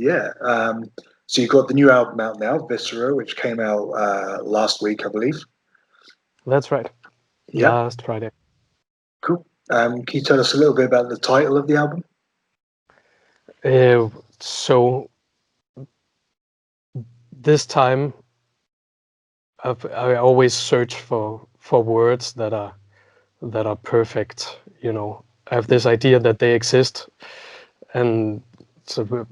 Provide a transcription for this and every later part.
Yeah. So you've got the new album out now, Viscera, which came out last week, I believe. That's right. Yeah. Last Friday. Cool. Can you tell us a little bit about the title of the album? So this time, I always search for words that are perfect. You know, I have this idea that they exist, and so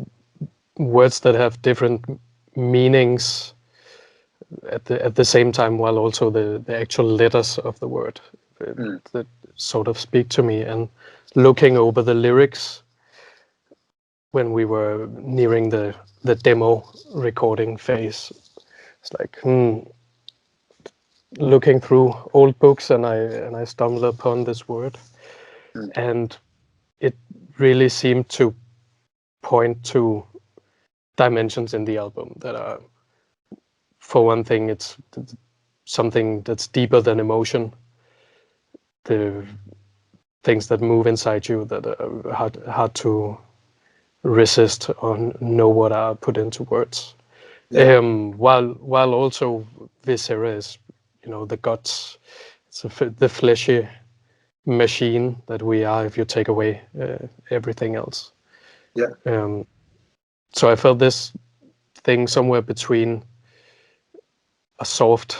words that have different meanings at the same time, while also the actual letters of the word that sort of speak to me. And looking over the lyrics when we were nearing the demo recording phase, it's like looking through old books, and I stumbled upon this word, and it really seemed to point to dimensions in the album that are, for one thing, it's something that's deeper than emotion, the things that move inside you that are hard to resist or know what are put into words. Yeah. While also Viscera is, you know, the guts, it's the fleshy machine that we are if you take away everything else. Yeah. So I felt this thing somewhere between a soft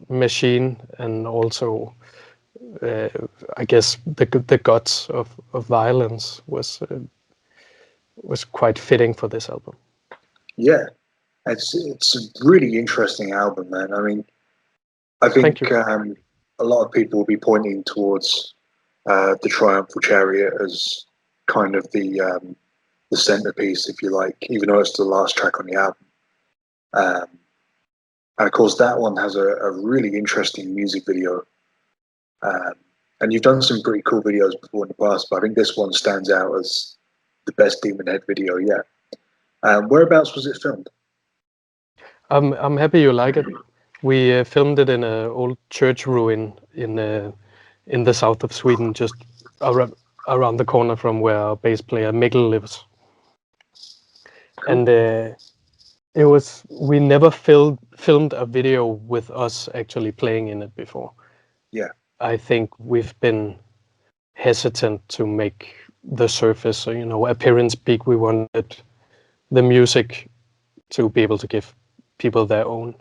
machine and also I guess the guts of violence was quite fitting for this album. Yeah. It's a really interesting album, man. I mean, I think a lot of people will be pointing towards the Triumphal Chariot as kind of the centerpiece, if you like, even though it's the last track on the album. And of course, that one has a really interesting music video. And you've done some pretty cool videos before in the past, but I think this one stands out as the best Demon Head video yet. Whereabouts was it filmed? I'm happy you like it. We filmed it in an old church ruin in the south of Sweden, just around the corner from where our bass player Mikkel lives. Cool. And we never filmed a video with us actually playing in it before. Yeah. I think we've been hesitant to make the surface, so, you know, appearance peak. We wanted the music to be able to give people their own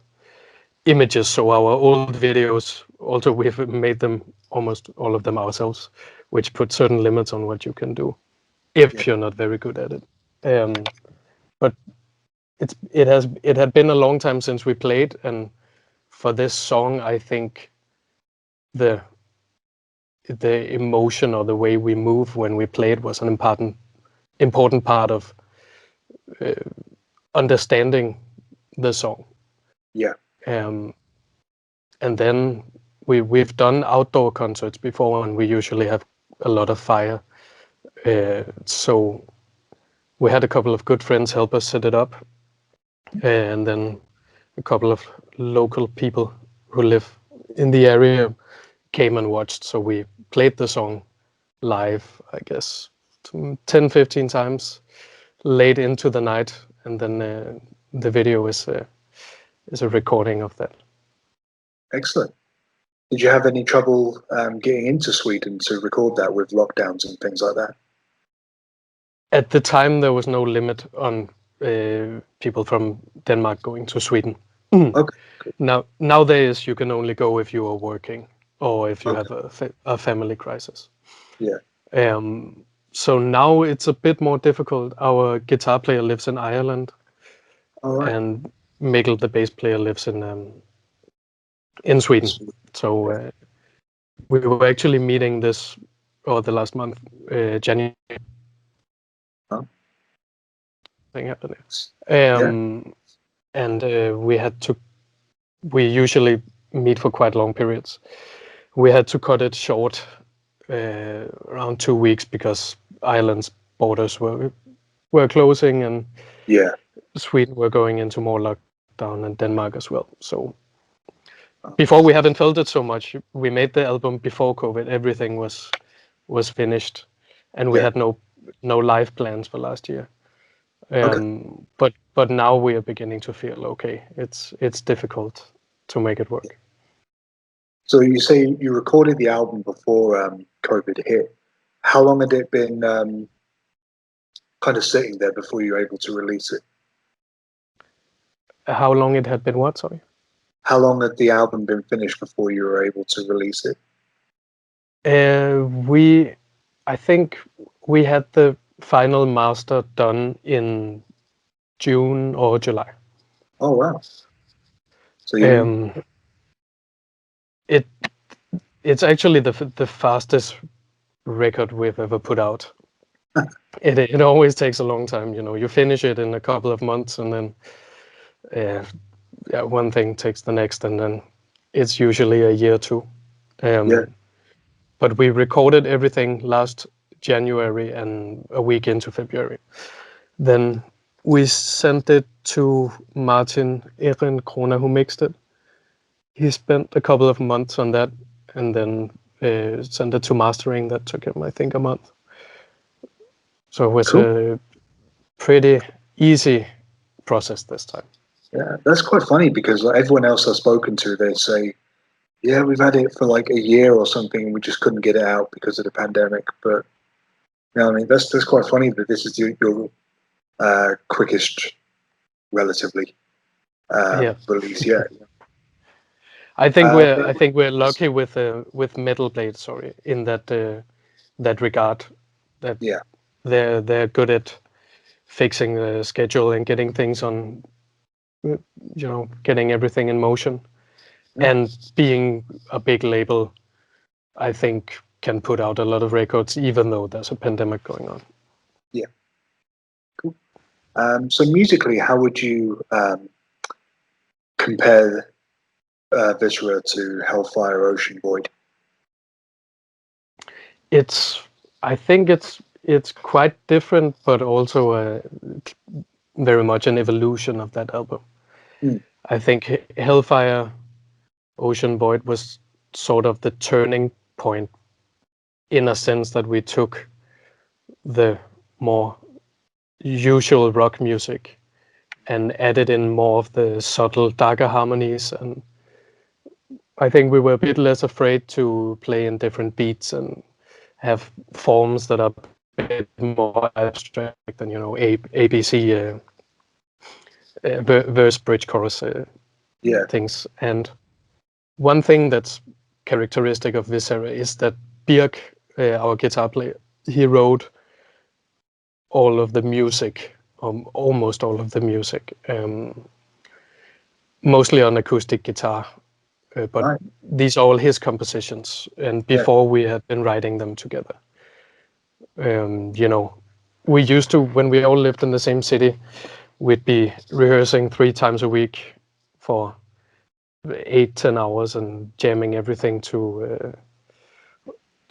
images. So our old videos, also we've made them, almost all of them ourselves, which put certain limits on what you can do if you're not very good at it. But it had been a long time since we played, and for this song, I think the emotion or the way we move when we played was an important part of understanding the song. Yeah. And then we've done outdoor concerts before, and we usually have a lot of fire. So we had a couple of good friends help us set it up, and then a couple of local people who live in the area came and watched. So we played the song live, I guess, 10, 15 times late into the night, and then the video is a recording of that. Excellent. Did you have any trouble getting into Sweden to record that with lockdowns and things like that? At the time, there was no limit on people from Denmark going to Sweden. Okay. Nowadays, you can only go if you are working or if you have a family crisis. Yeah. So now it's a bit more difficult. Our guitar player lives in Ireland, and Mikkel, the bass player, lives in Sweden. So we were actually meeting the last month, January. Thing happened. And we usually meet for quite long periods. We had to cut it short around 2 weeks because Ireland's borders were closing, and Sweden were going into more lockdown, and Denmark as well. So before, we haven't felt it so much. We made the album before COVID. Everything was finished, and we had no no live plans for last year. But now we are beginning to feel okay. It's difficult to make it work. So you say you recorded the album before COVID hit. How long had it been kind of sitting there before you were able to release it? How long it had been what, sorry? How long had the album been finished before you were able to release it? I think we had the final master done in June or July. Oh wow! So it's actually the fastest record we've ever put out. It always takes a long time, you know. You finish it in a couple of months, and then one thing takes the next, and then it's usually a year or two. But we recorded everything last January and a week into February. Then we sent it to Martin Ehrenkrona, who mixed it. He spent a couple of months on that, and then sent it to mastering. That took him, I think, a month. So it was a pretty easy process this time. Yeah, that's quite funny because like, everyone else I've spoken to, they say, yeah, we've had it for like a year or something, and we just couldn't get it out because of the pandemic. But I mean, that's quite funny that this is your quickest, relatively, release yet. I think we're lucky with Metal Blade, sorry, in that regard. That they're good at fixing the schedule and getting things on, you know, getting everything in motion. And being a big label, I think, can put out a lot of records even though there's a pandemic going on. Yeah. Cool. So musically, how would you compare Viscera to Hellfire Ocean Void? I think it's quite different, but also very much an evolution of that album. I think Hellfire Ocean Void was sort of the turning point, in a sense that we took the more usual rock music and added in more of the subtle, darker harmonies. And I think we were a bit less afraid to play in different beats and have forms that are a bit more abstract than, you know, ABC, verse, bridge, chorus things. And one thing that's characteristic of Viscera is that Birk, our guitar player, he wrote all of the music, almost all of the music, mostly on acoustic guitar. But these are all his compositions, and before we had been writing them together. You know, we used to, when we all lived in the same city, we'd be rehearsing 3 times a week for 8-10 hours and jamming everything to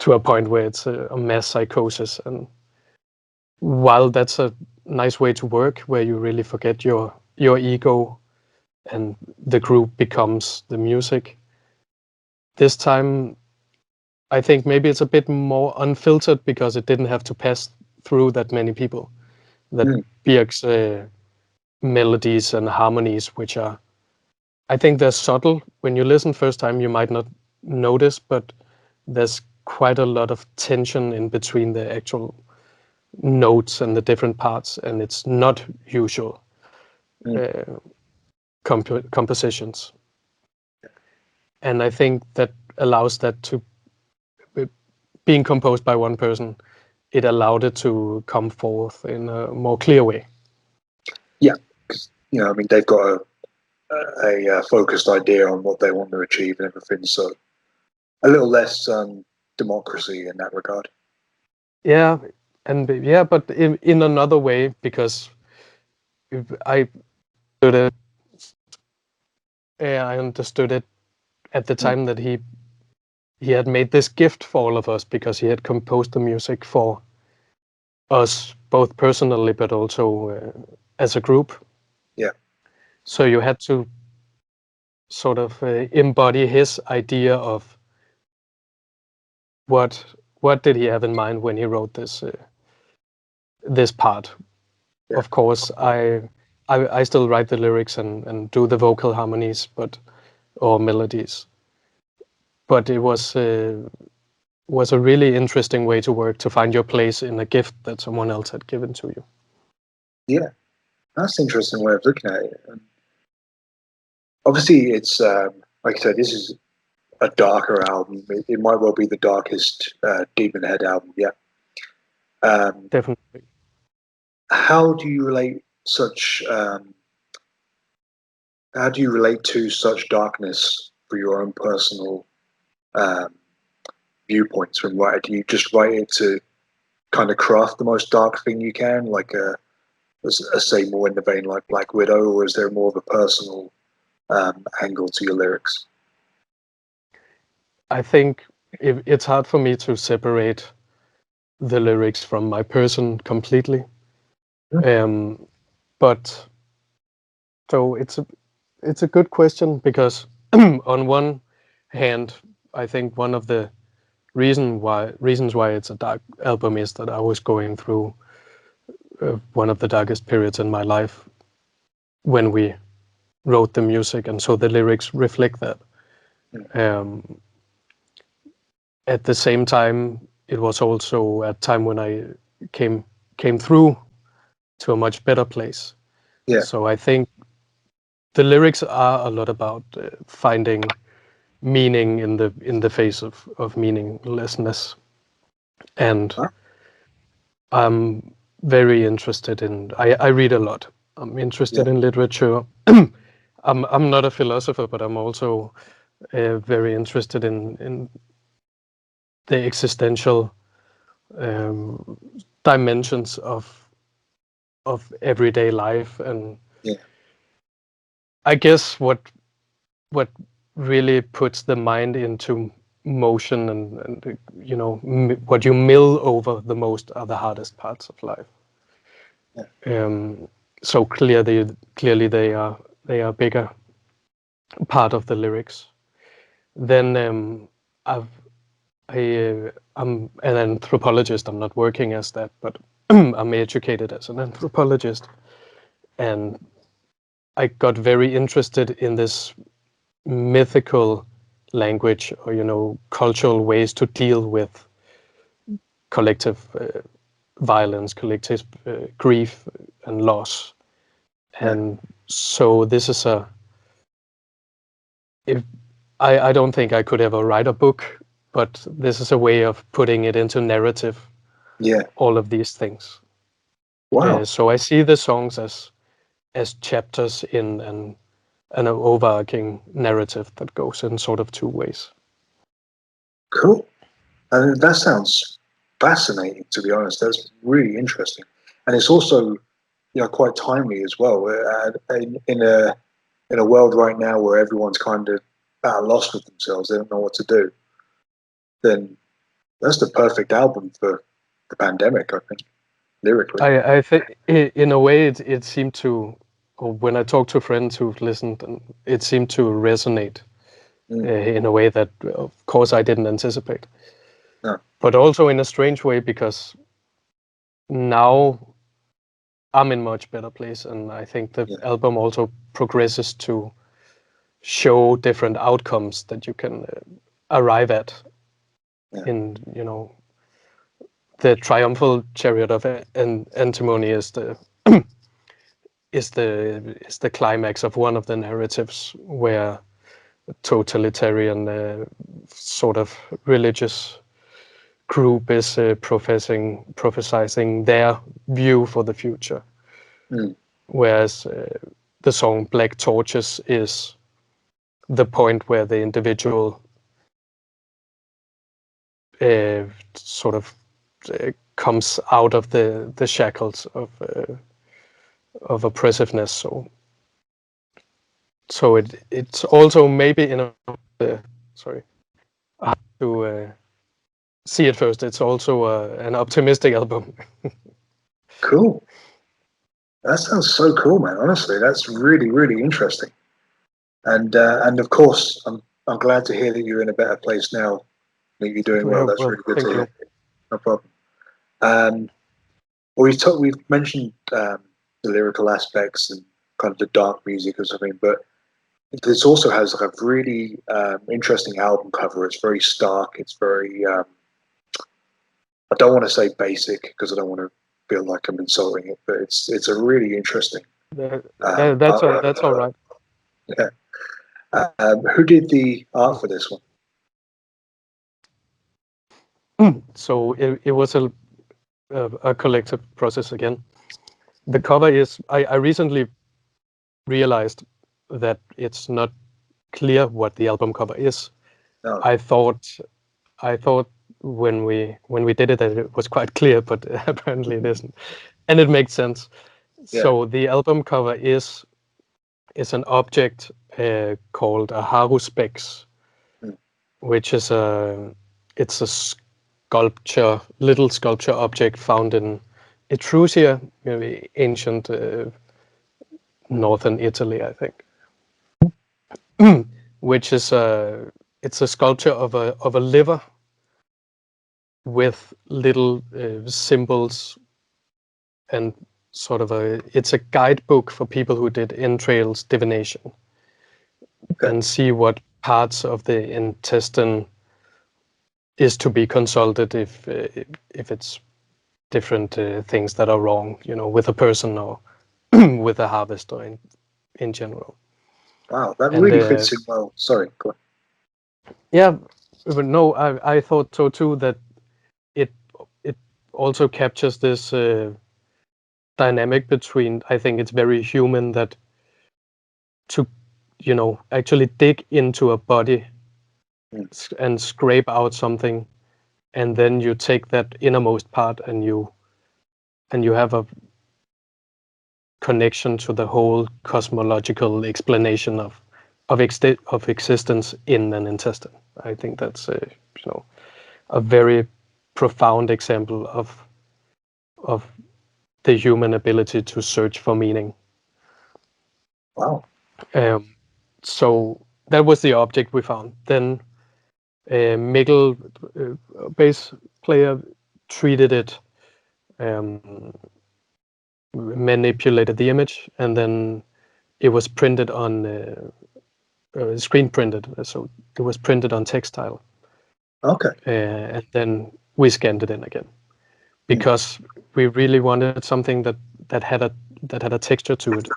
a point where it's a mass psychosis. And while that's a nice way to work, where you really forget your ego and the group becomes the music, this time I think maybe it's a bit more unfiltered because it didn't have to pass through that many people. That Birk's melodies and harmonies, which are, I think they're subtle. When you listen first time, you might not notice, but there's quite a lot of tension in between the actual notes and the different parts, and it's not usual compositions. And I think that allows that to, being composed by one person, it allowed it to come forth in a more clear way. Yeah, because, you know, I mean, they've got a focused idea on what they want to achieve and everything, so a little less democracy in that regard. Yeah, and but in another way, because I understood it at the time that he had made this gift for all of us, because he had composed the music for us both personally but also as a group. Yeah. So you had to sort of embody his idea of what did he have in mind when he wrote this this part. Yeah. Of course, I still write the lyrics and do the vocal harmonies, or melodies. But it was a really interesting way to work, to find your place in a gift that someone else had given to you. Yeah, that's an interesting way of looking at it. And obviously, it's like I said, this is a darker album. It might well be the darkest Demon Head album yet. Definitely. How do you relate such? How do you relate to such darkness for your own personal viewpoints when writing? Do you just write it to kind of craft the most dark thing you can, like say more in the vein like Black Widow, or is there more of a personal angle to your lyrics? I think it's hard for me to separate the lyrics from my person completely. But so it's a good question, because on one hand, I think one of the reasons why it's a dark album is that I was going through one of the darkest periods in my life when we wrote the music, and so the lyrics reflect that. At the same time, it was also a time when I came through to a much better place. Yeah. So I think the lyrics are a lot about finding meaning in the face of meaninglessness. And I'm very interested in, I read a lot. I'm interested in literature. I'm not a philosopher, but I'm also very interested in the existential dimensions of everyday life. And I guess what really puts the mind into motion, and you know, what you mill over the most are the hardest parts of life. So clearly they are a bigger part of the lyrics. Then I'm an anthropologist. I'm not working as that, but I'm educated as an anthropologist, and I got very interested in this mythical language, or cultural ways to deal with collective violence, collective grief and loss. And so this is I don't think I could ever write a book, but this is a way of putting it into narrative. All of these things. Wow. So I see the songs as chapters in an overarching narrative that goes in sort of two ways. Cool. And that sounds fascinating, to be honest. That's really interesting. And it's also, quite timely as well. In a world right now where everyone's kind of lost with themselves, they don't know what to do, then that's the perfect album for the pandemic, I think, lyrically. I think in a way it seemed to, or when I talked to friends who've listened, and it seemed to resonate in a way that, of course, I didn't anticipate. No. But also in a strange way, because now I'm in much better place, and I think the album also progresses to show different outcomes that you can arrive at in, the Triumphal Chariot of Antimony is the climax of one of the narratives, where a totalitarian sort of religious group is prophesizing their view for the future. Whereas the song Black Torches is the point where the individual sort of comes out of the shackles of oppressiveness. So it's also maybe in a sorry, I have to see it first. It's also an optimistic album. Cool. That sounds so cool, man. Honestly, that's really, really interesting. And of course, I'm glad to hear that you're in a better place now. That you're doing well. That's really good to hear. No problem. we've mentioned the lyrical aspects and kind of the dark music or something, but this also has like a really interesting album cover. It's very stark. It's very I don't want to say basic because I don't want to feel like I'm insulting it, but it's a really interesting. That's all right. Yeah. Who did the art for this one? So it was a collective process again. The cover is I recently realized that it's not clear what the album cover is. No. I thought when we did it that it was quite clear, but apparently it isn't, and it makes sense. Yeah. So the album cover is an object called a haruspex, which is it's a little sculpture object found in Etruria, maybe ancient northern Italy, I think. Which is it's a sculpture of a liver with little symbols and sort of it's a guidebook for people who did entrails divination. Okay. And see what parts of the intestine is to be consulted if it's different things that are wrong, with a person or with a harvest or in general. Wow, that really fits in well. Sorry, go on. Yeah, but no, I thought so too, that it also captures this dynamic between, I think it's very human that to, actually dig into a body and scrape out something, and then you take that innermost part and you have a connection to the whole cosmological explanation of existence in an intestine. I think that's a very profound example of the human ability to search for meaning. Wow. So that was the object we found. Then Mikkel, bass player, treated it, manipulated the image, and then it was printed on screen printed. So it was printed on textile. Okay. And then we scanned it in again because we really wanted something that had a texture to it.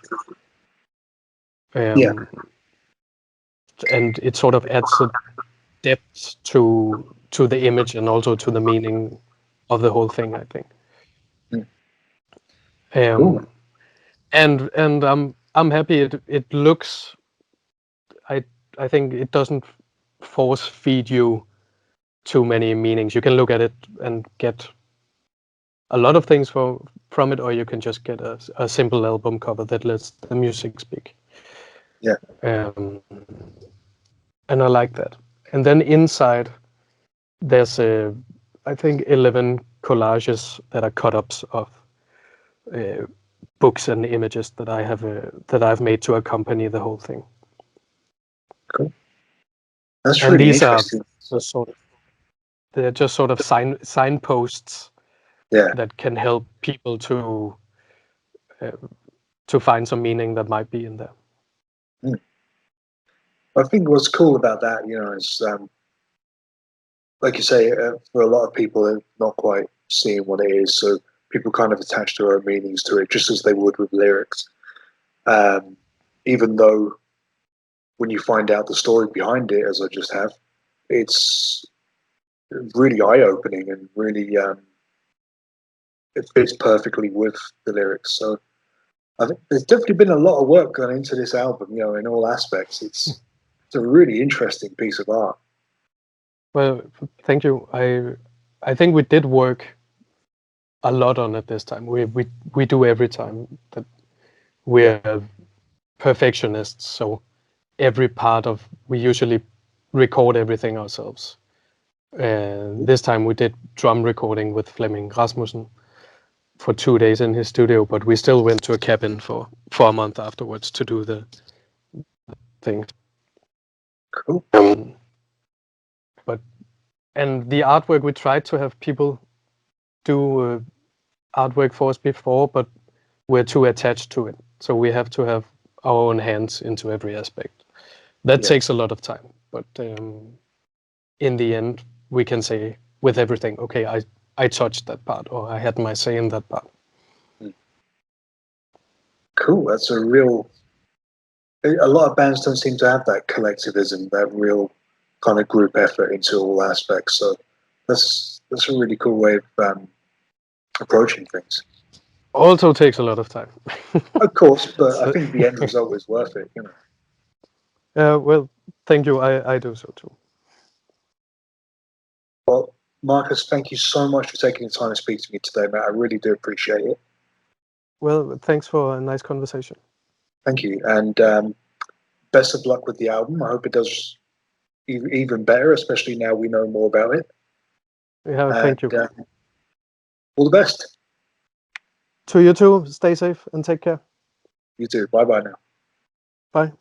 Yeah. And it sort of adds a depth to the image and also to the meaning of the whole thing, I think. Cool. And I'm happy it looks. I think it doesn't force feed you too many meanings. You can look at it and get a lot of things from it, or you can just get a simple album cover that lets the music speak. Yeah. And I like that. And then inside, there's I think 11 collages that are cut-ups of books and images that I've made to accompany the whole thing. Cool. That's really interesting. They're just sort of signposts. Yeah. That can help people to find some meaning that might be in there. I think what's cool about that, is like you say, for a lot of people, they're not quite seeing what it is, so people kind of attach their own meanings to it, just as they would with lyrics. Even though when you find out the story behind it, as I just have, it's really eye-opening and really it fits perfectly with the lyrics. So I think there's definitely been a lot of work gone into this album, in all aspects. It's a really interesting piece of art. Well, thank you. I think we did work a lot on it this time. We do every time that we're perfectionists, so every part we usually record everything ourselves. This time we did drum recording with Flemming Rasmussen for 2 days in his studio, but we still went to a cabin for a month afterwards to do the thing. Cool. And the artwork, we tried to have people do artwork for us before, but we're too attached to it. So we have to have our own hands into every aspect. That takes a lot of time, but in the end, we can say with everything, okay, I touched that part, or I had my say in that part. Cool. That's a real. A lot of bands don't seem to have that collectivism, that real kind of group effort into all aspects. So that's a really cool way of approaching things. Also takes a lot of time. Of course, but I think the end result is worth it, you know. Well, thank you. I do so too. Well, Marcus, thank you so much for taking the time to speak to me today, mate. I really do appreciate it. Well, thanks for a nice conversation. Thank you, and best of luck with the album. I hope it does even better, especially now we know more about it. Yeah, thank you. All the best. To you too. Stay safe and take care. You too. Bye-bye now. Bye.